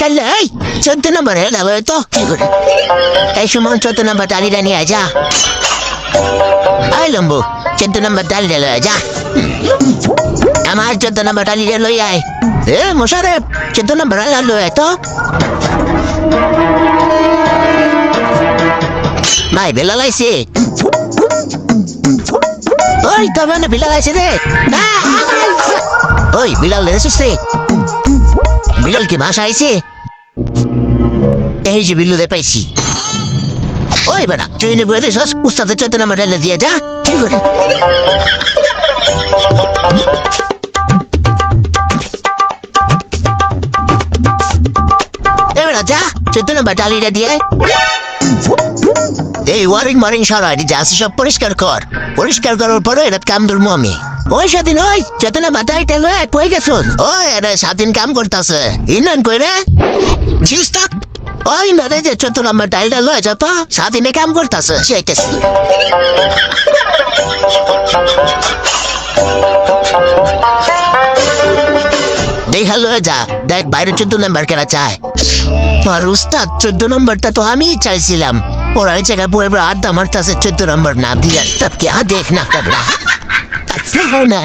কাল এই 14 নম্বর এলো তো কি করে এই সময় 14 নম্বর টালিটা নিয়ে যা আই লম্বু 14 নম্বর টালিটা লয়ে যা আমার 14 নম্বর টালিটা লই আয় এ মোশারেফ 14 নম্বর লয়ে তো ভাই বেলাল আইছে ওই তবে না বিলাল আইছে রে ওই বিলাল এসেছিস রে বিলাল কি ভাষা আইছে এই যে বিল্লুদের পাইছি ওই বেটা ট্রেনে বসে সস উস্তাদের 14 নম্বর ডালে দিয়ে যা ঠিক করে এ বেটা যা 14 নম্বর ডালিটা দিয়ে এই ওয়ারিং সারা যা আছে সব পরিষ্কার করার পরে এটা কাম ধরবো আমি ওই স্বাধীন ওই চেতনা বাটাই টেলো কই গেছ ওই এটা স্বাধীন কাম করতেছে ইনান কই রে জিস্তাক ওই না রে যে 14 নম্বর ডাইলটা লয়ে যা তো স্বাধীনে কাম করতেছে সেইটাছি দেখা লয়ে যা দেখ বাইরে 14 নম্বর কেনা চায় আর উস্তাদ 14 নম্বরটা তো আমিই চাইছিলাম ওরা এই জায়গায় পুরো আড্ডা মারতেছে 14 নম্বর না দিয়ে তব কে দেখনা করলা अच्छा है ना